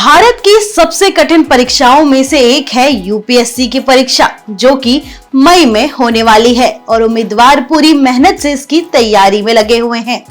भारत की सबसे कठिन परीक्षाओं में से एक है यूपीएससी की परीक्षा, जो कि मई में होने वाली है और उम्मीदवार पूरी मेहनत से इसकी तैयारी में लगे हुए हैं।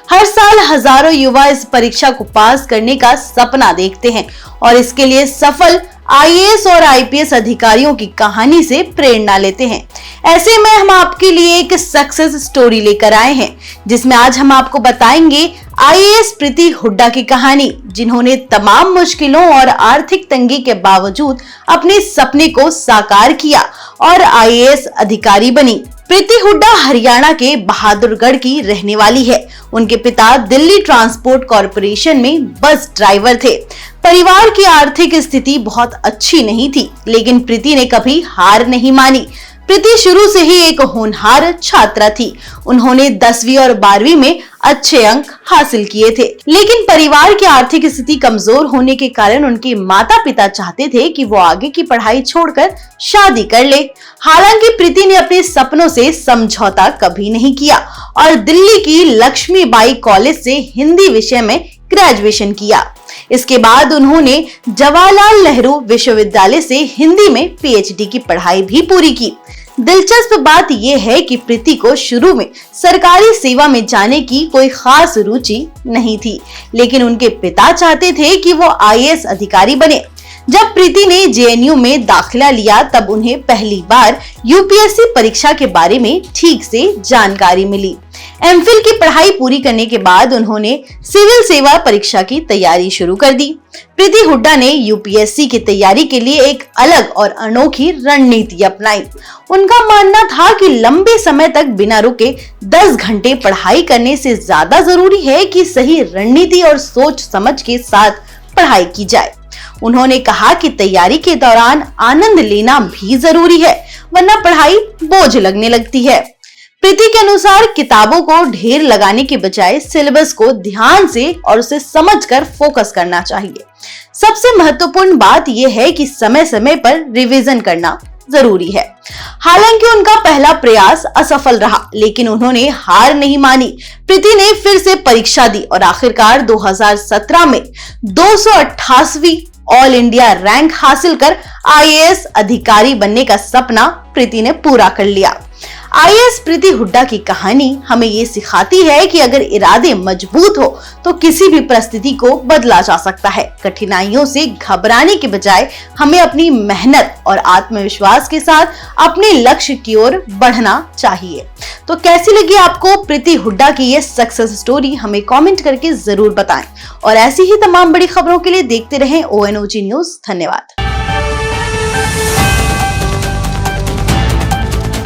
हर साल हजारों युवा इस परीक्षा को पास करने का सपना देखते हैं और इसके लिए सफल आईएएस और आईपीएस अधिकारियों की कहानी से प्रेरणा लेते हैं। ऐसे में हम आपके लिए एक सक्सेस स्टोरी लेकर आए हैं, जिसमें आज हम आपको बताएंगे आईएएस प्रीति हुड्डा की कहानी, जिन्होंने तमाम मुश्किलों और आर्थिक तंगी के बावजूद अपने सपने को साकार किया और आईएएस अधिकारी बनी। प्रीति हुड्डा हरियाणा के बहादुरगढ़ की रहने वाली है। उनके पिता दिल्ली ट्रांसपोर्ट कॉरपोरेशन में बस ड्राइवर थे। परिवार की आर्थिक स्थिति बहुत अच्छी नहीं थी, लेकिन प्रीति ने कभी हार नहीं मानी। प्रीति शुरू से ही एक होनहार छात्रा थी। उन्होंने 10वीं और 12वीं में अच्छे अंक हासिल किए थे, लेकिन परिवार की आर्थिक स्थिति कमजोर होने के कारण उनके माता पिता चाहते थे कि वो आगे की पढ़ाई छोड़कर शादी कर ले। हालांकि प्रीति ने अपने सपनों से समझौता कभी नहीं किया और दिल्ली की लक्ष्मीबाई कॉलेज से हिंदी विषय में ग्रेजुएशन किया। इसके बाद उन्होंने जवाहरलाल नेहरू विश्वविद्यालय से हिंदी में पीएचडी की पढ़ाई भी पूरी की। दिलचस्प बात यह है कि प्रीति को शुरू में सरकारी सेवा में जाने की कोई खास रुचि नहीं थी, लेकिन उनके पिता चाहते थे कि वो आईएएस अधिकारी बने। जब प्रीति ने जेएनयू में दाखिला लिया, तब उन्हें पहली बार यूपीएससी परीक्षा के बारे में ठीक से जानकारी मिली। एमफिल की पढ़ाई पूरी करने के बाद उन्होंने सिविल सेवा परीक्षा की तैयारी शुरू कर दी। प्रीति हुड्डा ने यूपीएससी की तैयारी के लिए एक अलग और अनोखी रणनीति अपनाई। उनका मानना था कि लंबे समय तक बिना रुके 10 घंटे पढ़ाई करने से ज्यादा जरूरी है कि सही रणनीति और सोच समझ के साथ पढ़ाई की जाए। उन्होंने कहा कि तैयारी के दौरान आनंद लेना भी जरूरी है, वरना पढ़ाई बोझ लगने लगती है। प्रीति के अनुसार किताबों को ढेर लगाने के बजाय सिलेबस को ध्यान से और उसे समझकर फोकस करना चाहिए। सबसे महत्वपूर्ण बात यह है कि समय समय पर रिवीजन करना जरूरी है। हालांकि उनका पहला प्रयास असफल रहा, लेकिन उन्होंने हार नहीं मानी। प्रीति ने फिर से परीक्षा दी और आखिरकार 2017 में 288वीं ऑल इंडिया रैंक हासिल कर आईएएस अधिकारी बनने का सपना प्रीति ने पूरा कर लिया। आईएएस प्रीति हुड्डा की कहानी हमें ये सिखाती है कि अगर इरादे मजबूत हो तो किसी भी परिस्थिति को बदला जा सकता है। कठिनाइयों से घबराने के बजाय हमें अपनी मेहनत और आत्मविश्वास के साथ अपने लक्ष्य की ओर बढ़ना चाहिए। तो कैसी लगी आपको प्रीति हुड्डा की ये सक्सेस स्टोरी, हमें कमेंट करके जरूर बताएं और ऐसी ही तमाम बड़ी खबरों के लिए देखते रहें ONOG न्यूज। धन्यवाद।